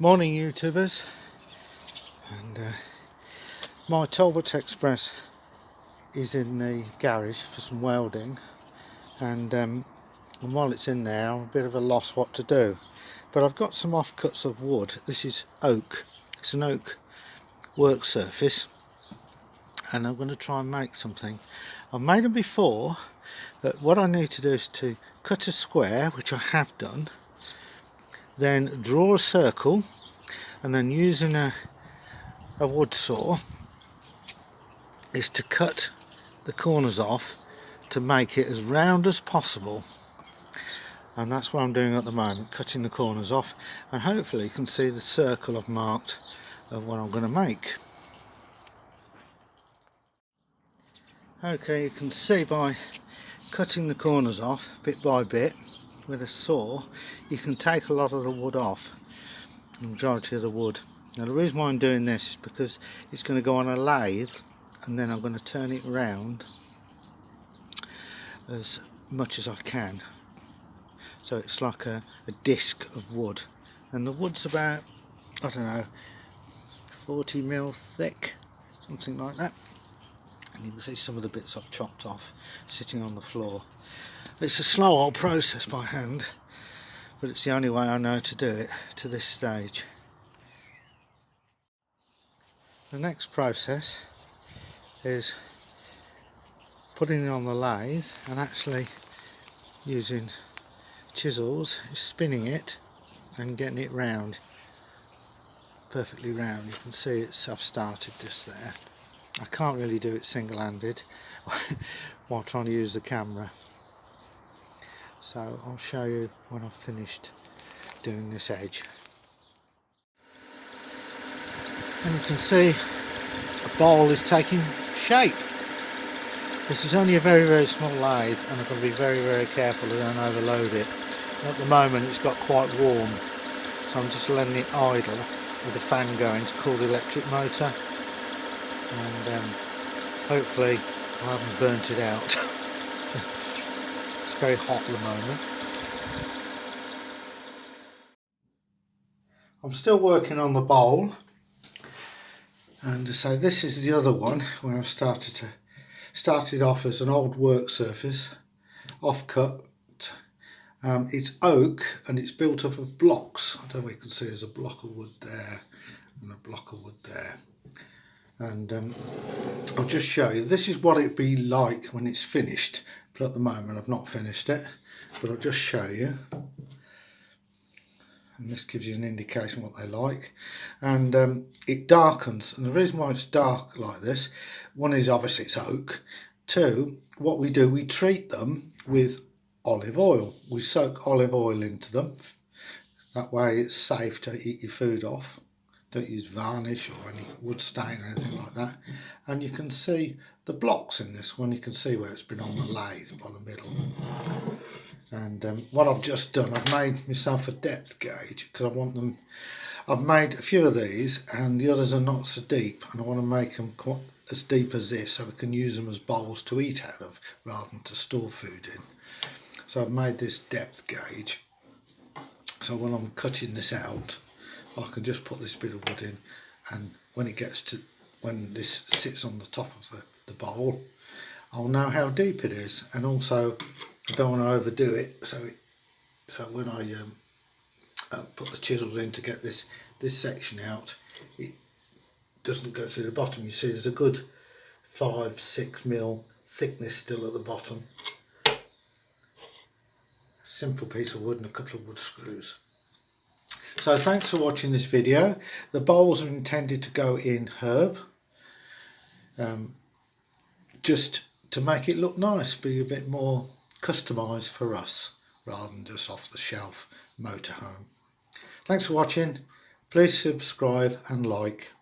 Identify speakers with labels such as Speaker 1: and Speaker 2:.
Speaker 1: Morning YouTubers, and my Talbot Express is in the garage for some welding, and while it's in there I'm a bit of a loss what to do, but I've got some offcuts of wood. This is oak, it's an oak work surface, and I'm going to try and make something. I've made them before, but what I need to do is to cut a square, which I have done, then draw a circle, and then using a wood saw is to cut the corners off to make it as round as possible, and that's what I'm doing at the moment, cutting the corners off, and hopefully you can see the circle I've marked of what I'm going to make. Okay, you can see by cutting the corners off bit by bit with a saw, you can take a lot of the wood off, the majority of the wood. Now the reason why I'm doing this is because it's going to go on a lathe, and then I'm going to turn it round as much as I can, so it's like a disc of wood, and the wood's about, I don't know, 40 mil thick, something like that, and you can see some of the bits I've chopped off sitting on the floor. It's a slow old process by hand, but it's the only way I know to do it to this stage. The next process is putting it on the lathe and actually using chisels, spinning it and getting it round, perfectly round. You can see it's self-started just there. I can't really do it single-handed while trying to use the camera, so I'll show you when I've finished doing this edge. And you can see the bowl is taking shape. This is only a very small lathe, and I've got to be very careful I don't overload it. At the moment it's got quite warm, so I'm just letting it idle with the fan going to cool the electric motor, and hopefully I haven't burnt it out. It's very hot at the moment. I'm still working on the bowl, and so this is the other one where I've started off as an old work surface, offcut. It's oak and it's built up of blocks. I don't know if you can see there's a block of wood there and a block of wood there. And I'll just show you. This is what it'd be like when it's finished. But at the moment I've not finished it. But I'll just show you. And this gives you an indication what they like. And it darkens. And the reason why it's dark like this, one is obviously it's oak. Two, what we do, we treat them with olive oil. We soak olive oil into them. That way it's safe to eat your food off. Don't use varnish or any wood stain or anything like that. And you can see the blocks in this one. You can see where it's been on the lathe by the middle. And what I've just done, I've made myself a depth gauge because I want them. I've made a few of these and the others are not so deep, and I want to make them quite as deep as this so we can use them as bowls to eat out of rather than to store food in. So I've made this depth gauge, so when I'm cutting this out I can just put this bit of wood in, and when this sits on the top of the bowl, I'll know how deep it is. And also I don't want to overdo it, so when I put the chisels in to get this section out, it doesn't go through the bottom. You see there's a good 5-6 mil thickness still at the bottom. Simple piece of wood and a couple of wood screws. So thanks for watching this video. The bowls are intended to go in herb, just to make it look nice, be a bit more customised for us rather than just off the shelf motorhome. Thanks for watching. Please subscribe and like.